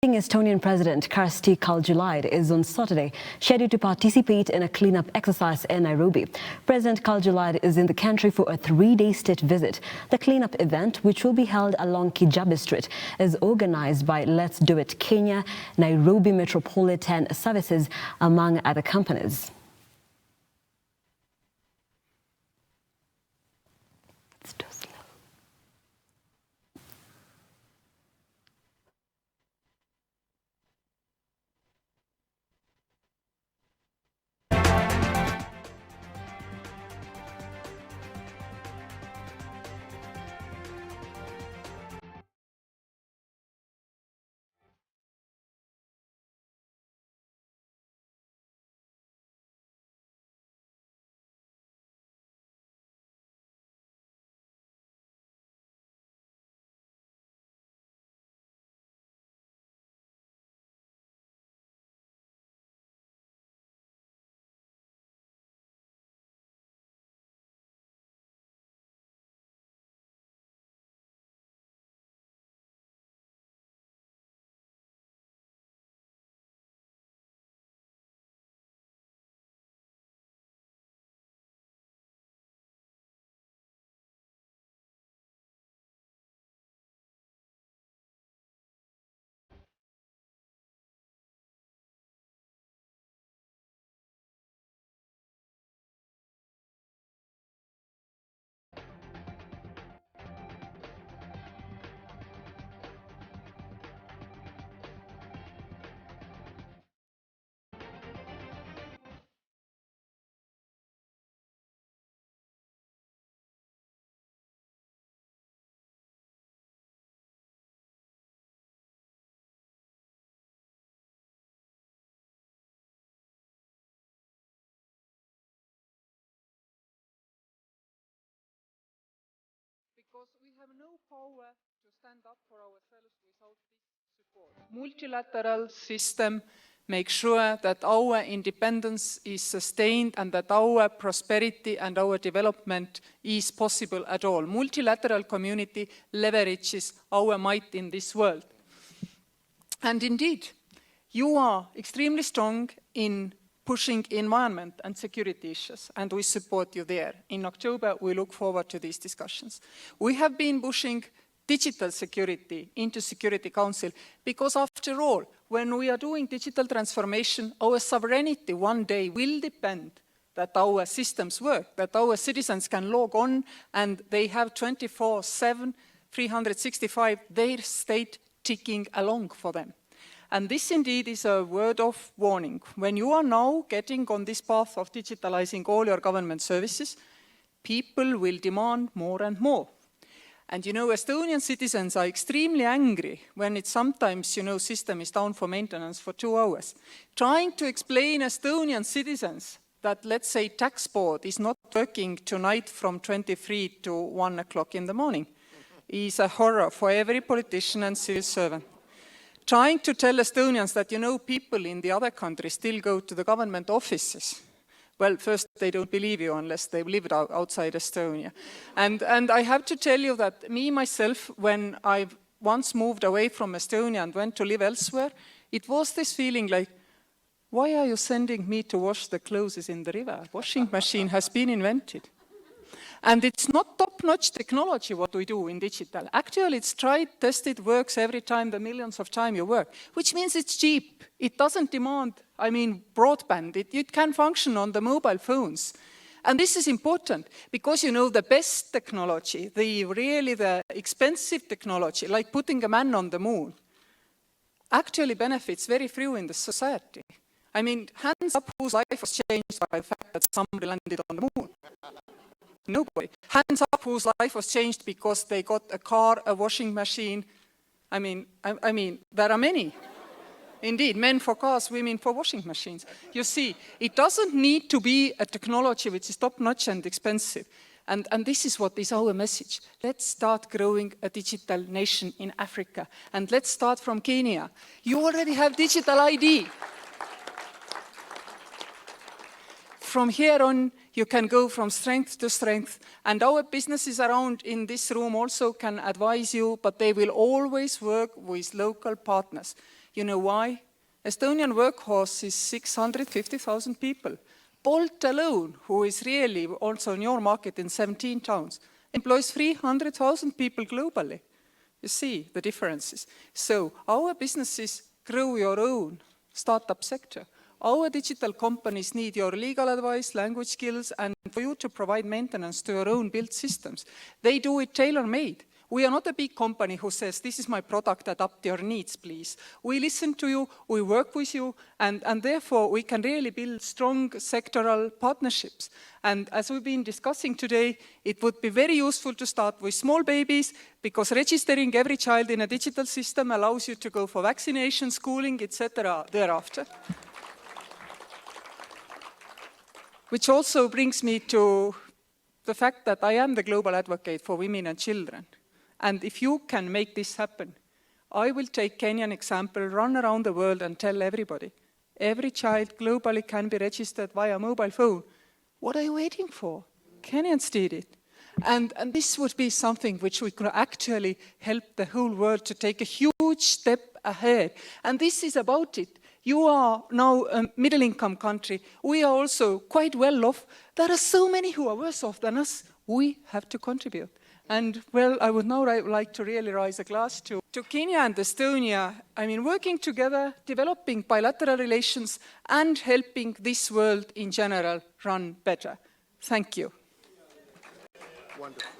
Estonian President Kersti Kaljulaid is on Saturday scheduled to participate in a cleanup exercise in Nairobi. President Kaljulaid is in the country for a 3-day state visit. The cleanup event, which will be held along Kijabe Street, is organized by Let's Do It Kenya, Nairobi Metropolitan Services, among other companies. It's too slow. Because we have no power to stand up for ourselves without this support. Multilateral system makes sure that our independence is sustained and that our prosperity and our development is possible at all. Multilateral community leverages our might in this world. And indeed, you are extremely strong in pushing environment and security issues, and we support you there. In October, we look forward to these discussions. We have been pushing digital security into Security Council because, after all, when we are doing digital transformation, our sovereignty one day will depend that our systems work, that our citizens can log on and they have 24/7, 365, their state ticking along for them. And this indeed is a word of warning. When you are now getting on this path of digitalizing all your government services, people will demand more and more. And Estonian citizens are extremely angry when it's sometimes, system is down for maintenance for 2 hours. Trying to explain Estonian citizens that, let's say, tax board is not working tonight from 23 to 1 o'clock in the morning is a horror for every politician and civil servant. Trying to tell Estonians that, people in the other countries still go to the government offices. Well, first, they don't believe you unless they've lived outside Estonia. And I have to tell you that myself, when I once moved away from Estonia and went to live elsewhere, it was this feeling like, why are you sending me to wash the clothes in the river? Washing machine has been invented. And it's not top-notch technology what we do in digital. Actually, it's tried, tested, works every time, the millions of times you work, which means it's cheap. It doesn't demand, broadband. It can function on the mobile phones. And this is important because, the best technology, the expensive technology, like putting a man on the moon, actually benefits very few in the society. Hands up whose life was changed by the fact that somebody landed on the moon. Nobody. Hands up whose life was changed because they got a car, a washing machine. There are many. Indeed, men for cars, women for washing machines. You see, it doesn't need to be a technology which is top-notch and expensive. And this is what is our message. Let's start growing a digital nation in Africa. And let's start from Kenya. You already have digital ID. From here on, you can go from strength to strength. And our businesses around in this room also can advise you, but they will always work with local partners. You know why? Estonian workforce is 650,000 people. Bolt alone, who is really also in your market in 17 towns, employs 300,000 people globally. You see the differences. So our businesses grow your own startup sector. Our digital companies need your legal advice, language skills, and for you to provide maintenance to your own built systems. They do it tailor-made. We are not a big company who says, this is my product, adapt your needs, please. We listen to you, we work with you, and therefore we can really build strong sectoral partnerships. And as we've been discussing today, it would be very useful to start with small babies, because registering every child in a digital system allows you to go for vaccination, schooling, etc. thereafter. Which also brings me to the fact that I am the global advocate for women and children. And if you can make this happen, I will take Kenyan example, run around the world and tell everybody, every child globally can be registered via mobile phone. What are you waiting for? Kenyans did it. And this would be something which we could actually help the whole world to take a huge step ahead. And this is about it. You are now a middle-income country. We are also quite well off. There are so many who are worse off than us. We have to contribute. And, well, I would now like to really raise a glass to Kenya and Estonia. I mean, working together, developing bilateral relations, and helping this world in general run better. Thank you. Wonderful.